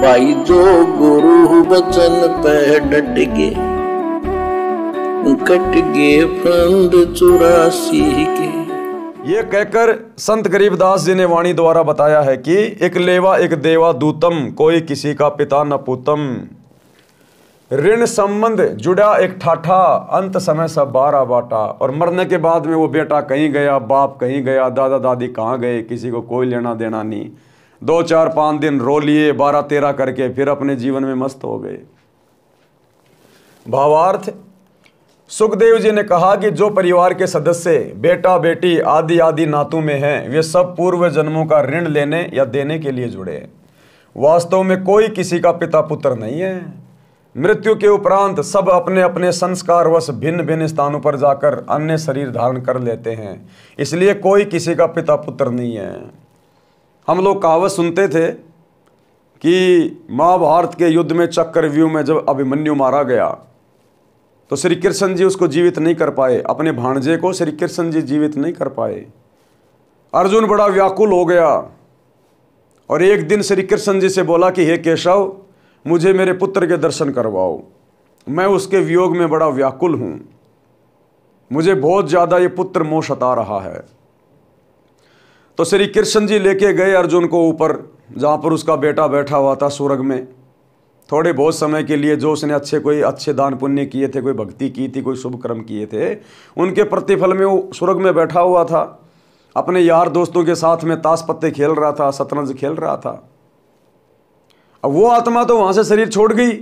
भाई जो गुरु वचन पे डट गे, कट गे फंद 84 के। ये कहकर संत गरीबदास जी ने वाणी द्वारा बताया है कि एक लेवा एक देवा दूतम, कोई किसी का पिता न पूतम। ऋण संबंध जुड़ा एक ठाठा, अंत समय सब बारह बाटा। और मरने के बाद में वो बेटा कहीं गया, बाप कहीं गया, दादा दादी कहाँ गए, किसी को कोई लेना देना नहीं। 2 4 5 दिन रो लिए, 12 13 करके फिर अपने जीवन में मस्त हो गए। भावार्थ, सुखदेव जी ने कहा कि जो परिवार के सदस्य बेटा बेटी आदि आदि नातों में हैं, वे सब पूर्व जन्मों का ऋण लेने या देने के लिए जुड़े हैं। वास्तव में कोई किसी का पिता पुत्र नहीं है। मृत्यु के उपरांत सब अपने अपने संस्कारवश भिन्न भिन्न स्थानों पर जाकर अन्य शरीर धारण कर लेते हैं, इसलिए कोई किसी का पिता पुत्र नहीं है। हम लोग कहावत सुनते थे कि महाभारत के युद्ध में चक्रव्यूह में जब अभिमन्यु मारा गया तो श्री कृष्ण जी उसको जीवित नहीं कर पाए, अपने भाणजे को श्री कृष्ण जी जीवित नहीं कर पाए। अर्जुन बड़ा व्याकुल हो गया और एक दिन श्री कृष्ण जी से बोला कि हे केशव, मुझे मेरे पुत्र के दर्शन करवाओ, मैं उसके वियोग में बड़ा व्याकुल हूं, मुझे बहुत ज़्यादा ये पुत्र मोह सता रहा है। तो श्री कृष्ण जी लेके गए अर्जुन को ऊपर, जहाँ पर उसका बेटा बैठा हुआ था स्वर्ग में। थोड़े बहुत समय के लिए जो उसने कोई अच्छे दान पुण्य किए थे, कोई भक्ति की थी, कोई शुभ कर्म किए थे, उनके प्रतिफल में वो स्वर्ग में बैठा हुआ था, अपने यार दोस्तों के साथ में ताश पत्ते खेल रहा था, शतरंज खेल रहा था। अब वो आत्मा तो वहाँ से शरीर छोड़ गई,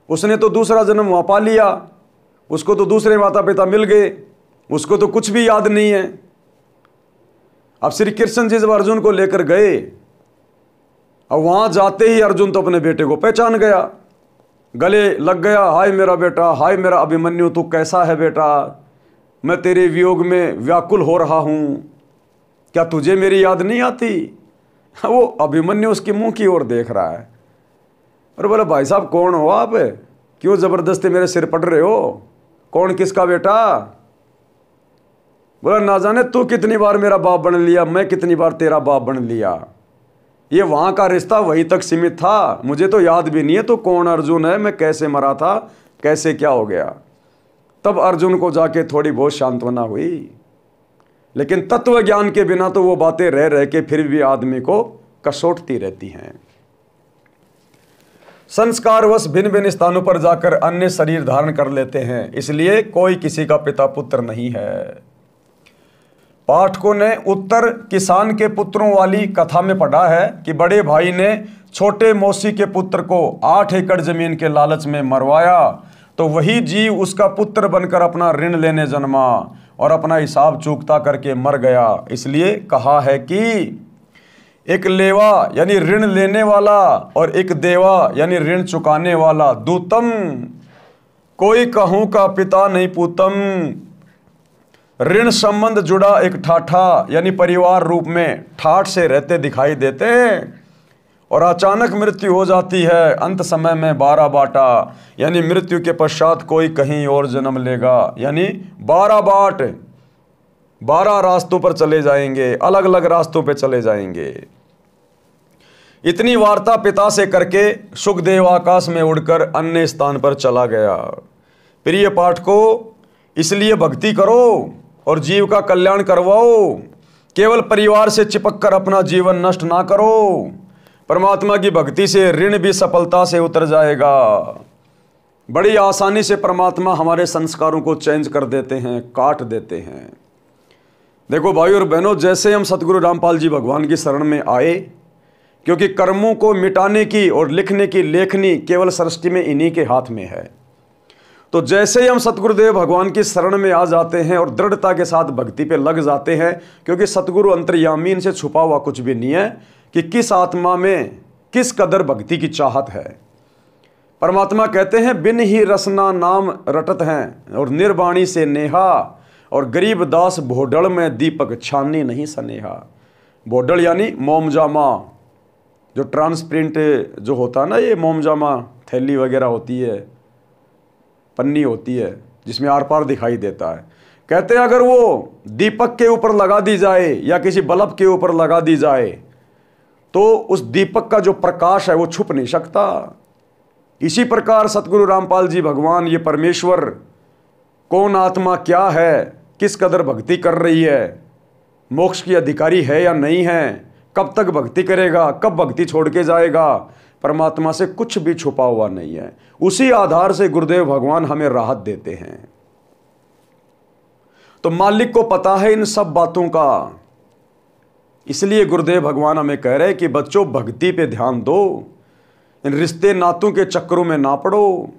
उसने तो दूसरा जन्म वहाँ पा लिया, उसको तो दूसरे माता पिता मिल गए, उसको तो कुछ भी याद नहीं है। अब श्री कृष्ण जी जब अर्जुन को लेकर गए, अब वहाँ जाते ही अर्जुन तो अपने बेटे को पहचान गया, गले लग गया, हाय मेरा बेटा, हाय मेरा अभिमन्यु, तू कैसा है बेटा, मैं तेरे वियोग में व्याकुल हो रहा हूँ, क्या तुझे मेरी याद नहीं आती। वो अभिमन्यु उसके मुंह की ओर देख रहा है और बोला, भाई साहब कौन हो आप, क्यों ज़बरदस्ती मेरे सिर पड़ रहे हो, कौन किसका बेटा। बोला, ना जाने तू कितनी बार मेरा बाप बन लिया, मैं कितनी बार तेरा बाप बन लिया, ये वहाँ का रिश्ता वहीं तक सीमित था, मुझे तो याद भी नहीं है तो कौन अर्जुन है, मैं कैसे मरा था, कैसे क्या हो गया। तब अर्जुन को जाके थोड़ी बहुत सांत्वना हुई, लेकिन तत्व ज्ञान के बिना तो वो बातें रह रह के फिर भी आदमी को कसोटती रहती हैं। संस्कारवश भिन्न भिन्न स्थानों पर जाकर अन्य शरीर धारण कर लेते हैं, इसलिए कोई किसी का पिता पुत्र नहीं है। पाठकों ने उत्तर किसान के पुत्रों वाली कथा में पढ़ा है कि बड़े भाई ने छोटे मौसी के पुत्र को 8 एकड़ जमीन के लालच में मरवाया, तो वही जीव उसका पुत्र बनकर अपना ऋण लेने जन्मा और अपना हिसाब चूकता करके मर गया। इसलिए कहा है कि एक लेवा यानी ऋण लेने वाला और एक देवा यानी ऋण चुकाने वाला, दूतम, कोई कहूं का पिता नहीं पूतम। ऋण संबंध जुड़ा एक ठाठा यानी परिवार रूप में ठाठ से रहते दिखाई देते हैं और अचानक मृत्यु हो जाती है, अंत समय में 12 बाटा, यानी मृत्यु के पश्चात कोई कहीं और जन्म लेगा, यानी 12 बाट, 12 रास्तों पर चले जाएंगे, अलग अलग रास्तों पर चले जाएंगे। इतनी वार्ता पिता से करके सुखदेव आकाश में उड़कर अन्य स्थान पर चला गया। प्रिय पाठकों, इसलिए भक्ति करो और जीव का कल्याण करवाओ, केवल परिवार से चिपक कर अपना जीवन नष्ट ना करो। परमात्मा की भक्ति से ऋण भी सफलता से उतर जाएगा। बड़ी आसानी से परमात्मा हमारे संस्कारों को चेंज कर देते हैं, काट देते हैं। देखो भाई और बहनों, जैसे हम सतगुरु रामपाल जी भगवान की शरण में आए, क्योंकि कर्मों को मिटाने की और लिखने की लेखनी केवल सृष्टि में इन्हीं के हाथ में है, तो जैसे ही हम सतगुरुदेव भगवान की शरण में आ जाते हैं और दृढ़ता के साथ भक्ति पे लग जाते हैं, क्योंकि सतगुरु अंतर्यामी, इनसे छुपा हुआ कुछ भी नहीं है कि किस आत्मा में किस कदर भक्ति की चाहत है। परमात्मा कहते हैं, बिन ही रसना नाम रटत हैं और निर्वाणी से नेहा, और गरीब दास भोडल में दीपक छानी नहीं सनेहा। भोडल यानी मोमजामा, जो ट्रांसपेरेंट जो होता है ना, ये मोमजामा थैली वगैरह होती है, पन्नी होती है जिसमें आर पार दिखाई देता है। कहते हैं अगर वो दीपक के ऊपर लगा दी जाए या किसी बल्ब के ऊपर लगा दी जाए तो उस दीपक का जो प्रकाश है वो छुप नहीं सकता। इसी प्रकार सतगुरु रामपाल जी भगवान, ये परमेश्वर कौन आत्मा क्या है, किस कदर भक्ति कर रही है, मोक्ष की अधिकारी है या नहीं है, कब तक भक्ति करेगा, कब भक्ति छोड़ के जाएगा, परमात्मा से कुछ भी छुपा हुआ नहीं है। उसी आधार से गुरुदेव भगवान हमें राहत देते हैं। तो मालिक को पता है इन सब बातों का, इसलिए गुरुदेव भगवान हमें कह रहे हैं कि बच्चों भक्ति पे ध्यान दो, इन रिश्ते नातों के चक्करों में ना पड़ो।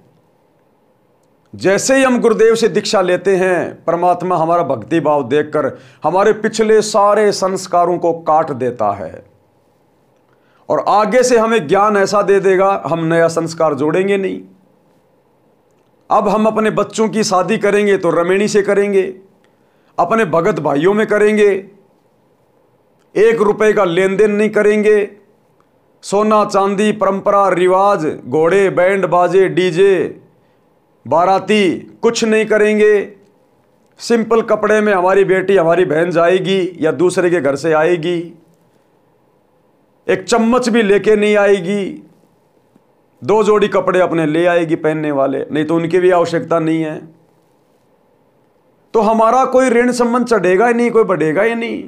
जैसे ही हम गुरुदेव से दीक्षा लेते हैं, परमात्मा हमारा भक्ति भाव देखकर हमारे पिछले सारे संस्कारों को काट देता है और आगे से हमें ज्ञान ऐसा दे देगा, हम नया संस्कार जोड़ेंगे नहीं। अब हम अपने बच्चों की शादी करेंगे तो रमेणी से करेंगे, अपने भगत भाइयों में करेंगे, 1 रुपए का लेन देन नहीं करेंगे, सोना चांदी परंपरा रिवाज, घोड़े बैंड बाजे डीजे बाराती कुछ नहीं करेंगे। सिंपल कपड़े में हमारी बेटी हमारी बहन जाएगी या दूसरे के घर से आएगी, एक चम्मच भी लेके नहीं आएगी, 2 जोड़ी कपड़े अपने ले आएगी पहनने वाले, नहीं तो उनकी भी आवश्यकता नहीं है। तो हमारा कोई ऋण संबंध चढ़ेगा ही नहीं, कोई बढ़ेगा ही नहीं।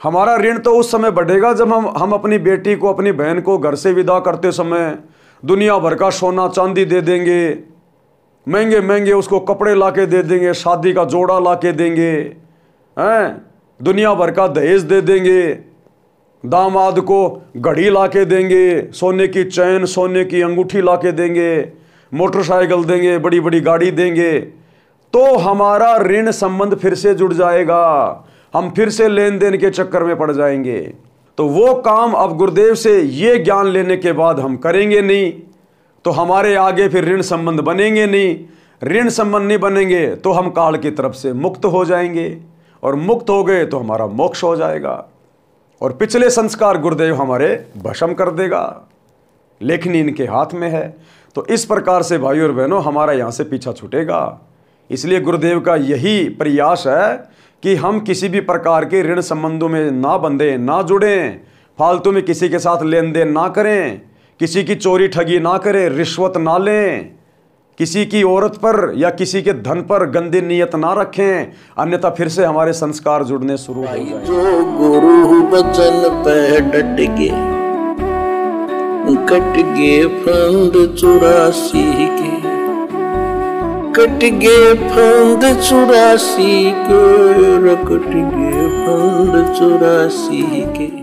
हमारा ऋण तो उस समय बढ़ेगा जब हम अपनी बेटी को, अपनी बहन को घर से विदा करते समय दुनिया भर का सोना चांदी दे देंगे, महंगे महंगे उसको कपड़े लाके दे देंगे, शादी का जोड़ा लाके देंगे, हैं, दुनिया भर का दहेज दे देंगे, दामाद को घड़ी लाके देंगे, सोने की चैन सोने की अंगूठी लाके देंगे, मोटरसाइकिल देंगे, बड़ी बड़ी गाड़ी देंगे, तो हमारा ऋण संबंध फिर से जुड़ जाएगा, हम फिर से लेन देन के चक्कर में पड़ जाएंगे। तो वो काम अब गुरुदेव से ये ज्ञान लेने के बाद हम करेंगे नहीं, तो हमारे आगे फिर ऋण संबंध बनेंगे नहीं। ऋण संबंध नहीं बनेंगे तो हम काल की तरफ से मुक्त हो जाएंगे, और मुक्त हो गए तो हमारा मोक्ष हो जाएगा, और पिछले संस्कार गुरुदेव हमारे भस्म कर देगा। लेखनी इनके हाथ में है। तो इस प्रकार से भाइयों और बहनों हमारा यहाँ से पीछा छूटेगा। इसलिए गुरुदेव का यही प्रयास है कि हम किसी भी प्रकार के ऋण संबंधों में ना बंधें, ना जुड़ें, फालतू में किसी के साथ लेन देन ना करें, किसी की चोरी ठगी ना करें, रिश्वत ना लें, किसी की औरत पर या किसी के धन पर गंदी नीयत ना रखें, अन्यथा फिर से हमारे संस्कार जुड़ने शुरू हो जाएंगे। जो गुरु बचन पे डट के कट गए फंद 84 के, कट गए फंद 84 के, कट गए फंद 84 के।